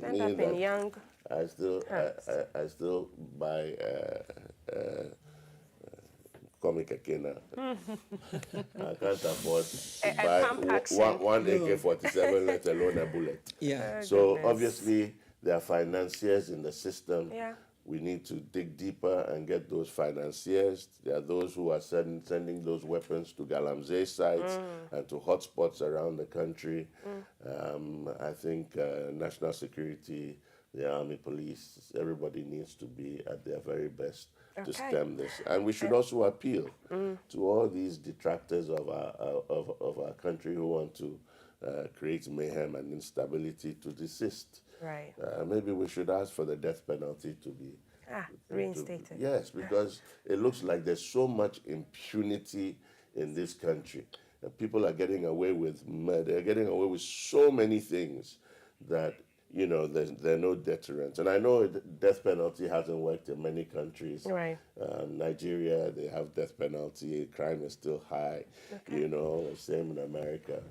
End me up in that young I still buy comic Akena. I can't afford to buy pump action. one AK-47, let alone a bullet. Yeah. So goodness. obviously there are financiers in the system. Yeah. We need to dig deeper and get those financiers. There are those who are sending those weapons to Galamsey sites and to hotspots around the country. I think national security, the army, police, everybody needs to be at their very best to stem this. And we should also appeal to all these detractors of our country who want to create mayhem and instability to desist. Right. Maybe we should ask for the death penalty to be Reinstated. Yes, because it looks like there's so much impunity in this country. People are getting away with murder, they're getting away with so many things that there's no deterrence. And I know the death penalty hasn't worked in many countries. Right. Nigeria, they have death penalty. Crime is still high. Same in America.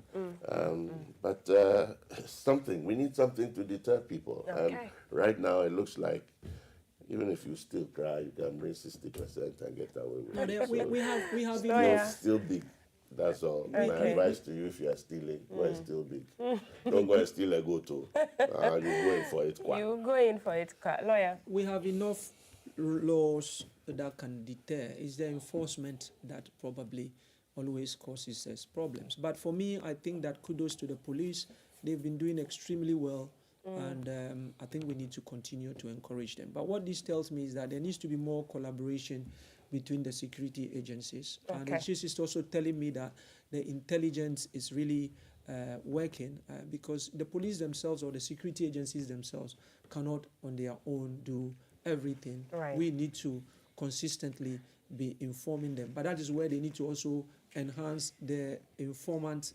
But we need something to deter people. And right now, it looks like even if you still cry, you can bring 60% and get away with it. No, we have Oh, yeah. Still big. That's all. My advice to you: if you are stealing, go and steal big. Don't go and steal a goto. You go in for it. You go in for it, lawyer. We have enough laws that can deter. It's the enforcement that probably always causes us problems. But for me, I think that kudos to the police. They've been doing extremely well. And I think we need to continue to encourage them. But what this tells me is that there needs to be more collaboration between the security agencies. And it's just also telling me that the intelligence is really working because the police themselves or the security agencies themselves cannot on their own do everything. Right. We need to consistently be informing them. But that is where they need to also enhance the informant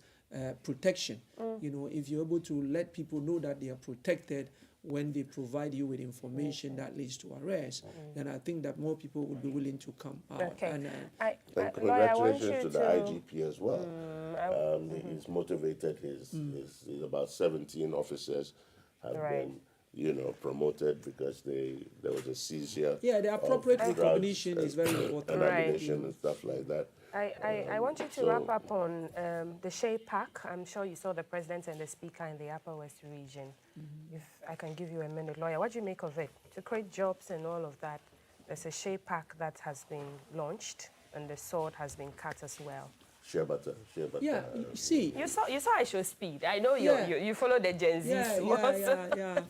protection. If you're able to let people know that they are protected when they provide you with information that leads to arrest, then I think that more people would be willing to come out. Okay. And, And Lawyer, I want congratulations you to the IGP as well. He's motivated his about 17 officers have been promoted because there was a seizure. yeah, the appropriate of drugs recognition is very important. and Right. ammunition and stuff like that. I want you to wrap up on the Shea Pack. I'm sure you saw the president and the speaker in the Upper West region. If I can give you a minute, lawyer, what do you make of it? To create jobs and all of that, there's a Shea Pack that has been launched and the sword has been cut as well. Shea butter. Yeah, you see. You saw I show speed. I know Yeah. you follow the Gen Z Yeah.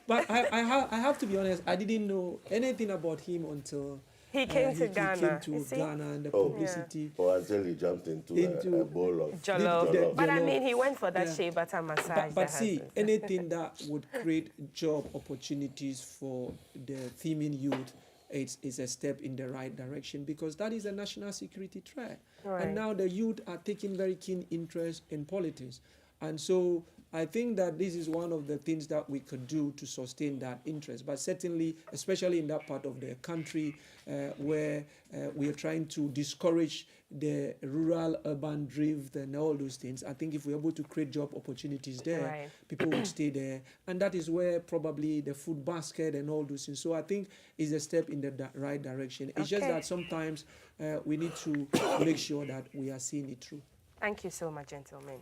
I have to be honest, I didn't know anything about him until He came to he Ghana. came You to see? Ghana and the publicity. Or until he jumped into a bowl of Jollof. But I Jollof. mean, he went for that Yeah. shea butter massage. But see, anything that would create job opportunities for the Themin youth, it's a step in the right direction because that is a national security threat. Right. And now the youth are taking very keen interest in politics. And so I think that this is one of the things that we could do to sustain that interest. But certainly, especially in that part of the country where we are trying to discourage the rural-urban drift and all those things, I think if we're able to create job opportunities there, Right. people would stay there. And that is where probably the food basket and all those things. So I think it's a step in the right direction. It's just Okay. that sometimes we need to make sure that we are seeing it through. Thank you so much, gentlemen.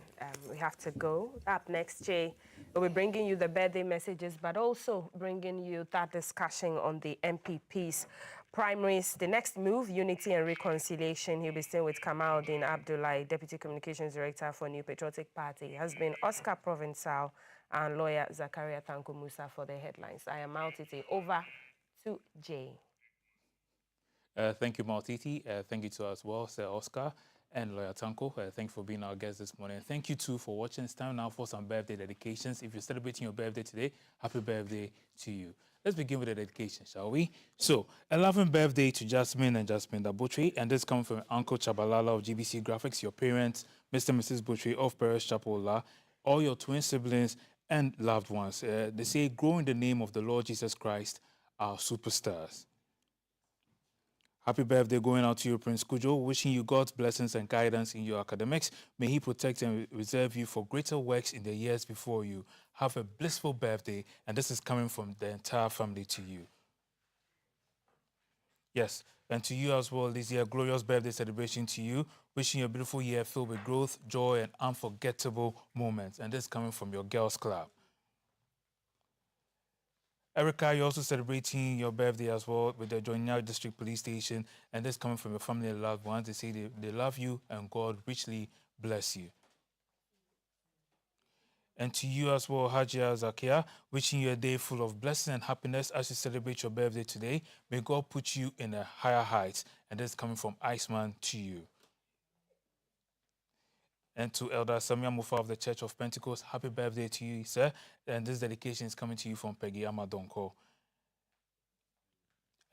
We have to go. Up next, Jay, we'll be bringing you the birthday messages, but also bringing you that discussion on the MPP's primaries. The next move, unity and reconciliation. He'll be staying with Kamaldeen Abdullahi, Deputy Communications Director for New Patriotic Party. Has been Oscar Provençal and lawyer Zakaria Tanko Musa for the headlines. I am Maltiti. Over to Jay. Thank you, Maltiti. Thank you to as well, Sir Oscar and Lawyer Tanko. Thank you for being our guest this morning. Thank you too for watching. It's time now for some birthday dedications. If you're celebrating your birthday today, happy birthday to you. Let's begin with the dedication, shall we? So, a loving birthday to Jasmine and Jasmine Butchie, and this comes from Uncle Chabalala of GBC Graphics, your parents, Mr. and Mrs. Butchie of Paris Chapola, all your twin siblings and loved ones. They say, grow in the name of the Lord Jesus Christ, our superstars. Happy birthday going out to you, Prince Kujo. Wishing you God's blessings and guidance in your academics. May He protect and reserve you for greater works in the years before you. Have a blissful birthday, and this is coming from the entire family to you. Yes, and to you as well, this year, glorious birthday celebration to you. Wishing you a beautiful year filled with growth, joy, and unforgettable moments. And this is coming from your girls' club. Erica, you're also celebrating your birthday as well with the Joinia District Police Station, and this coming from your family and loved ones. They say they love you and God richly bless you. And to you as well, Hajia Zakia, wishing you a day full of blessing and happiness as you celebrate your birthday today. May God put you in a higher height, and this is coming from Iceman to you. And to Elder Samia Mufa of the Church of Pentecost, happy birthday to you, sir. And this dedication is coming to you from Peggy Amadonko.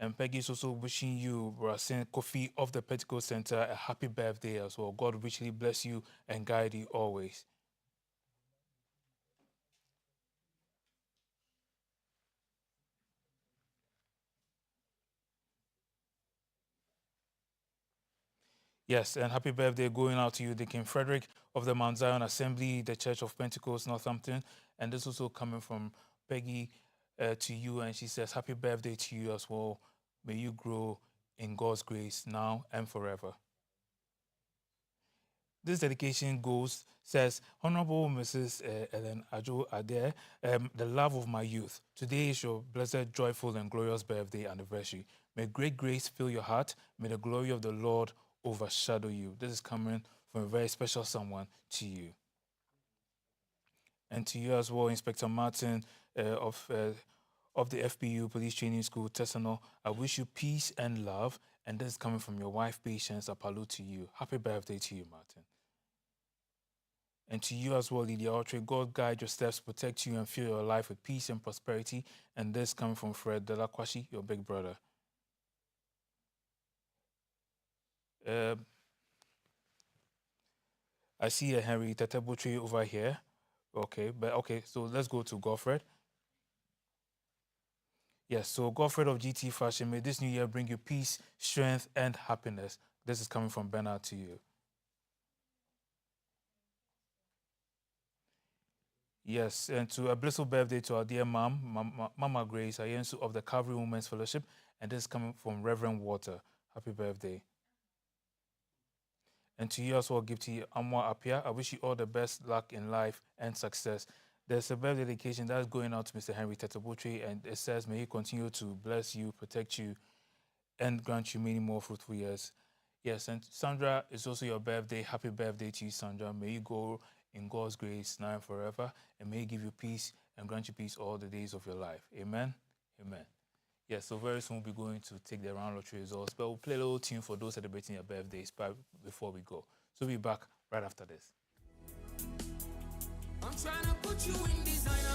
And Peggy is also wishing you, Rasin Kofi of the Pentecost Center, a happy birthday as well. God richly bless you and guide you always. Yes, and happy birthday going out to you, Deacon Frederick of the Mount Zion Assembly, the Church of Pentecost, Northampton. And this also coming from Peggy to you, and she says, happy birthday to you as well. May you grow in God's grace now and forever. This dedication says, Honorable Mrs. Ellen Ajo Adair, the love of my youth. Today is your blessed, joyful, and glorious birthday anniversary. May great grace fill your heart. May the glory of the Lord overshadow you. This is coming from a very special someone to you. And to you as well, Inspector Martin of the FPU Police Training School, Tessano. I wish you peace and love. And this is coming from your wife, Patience Apollo, to you. Happy birthday to you, Martin. And to you as well, Lydia Autry, God guide your steps, protect you, and fill your life with peace and prosperity. And this coming from Fred Delakwashi, your big brother. I see a Henry Tetebutri over here. Okay, so let's go to Godfred. Yes, so Godfred of GT Fashion, may this new year bring you peace, strength, and happiness. This is coming from Bernard to you. Yes, and to a blissful birthday to our dear mom, Mama Grace Ayensu of the Calvary Women's Fellowship, and this is coming from Reverend Water. Happy birthday. And to you as well, Gifty Amwa Apia, I wish you all the best luck in life and success. There's a birthday dedication that's going out to Mr. Henry Tetebutri, and it says, may he continue to bless you, protect you, and grant you many more fruitful years. Yes, and Sandra, it's also your birthday. Happy birthday to you, Sandra. May you go in God's grace now and forever, and may he give you peace and grant you peace all the days of your life. Amen? Amen. Yes, so very soon we'll be going to take the round lottery results, but we'll play a little tune for those celebrating their birthdays before we go. So we'll be back right after this. I'm trying to put you in designer.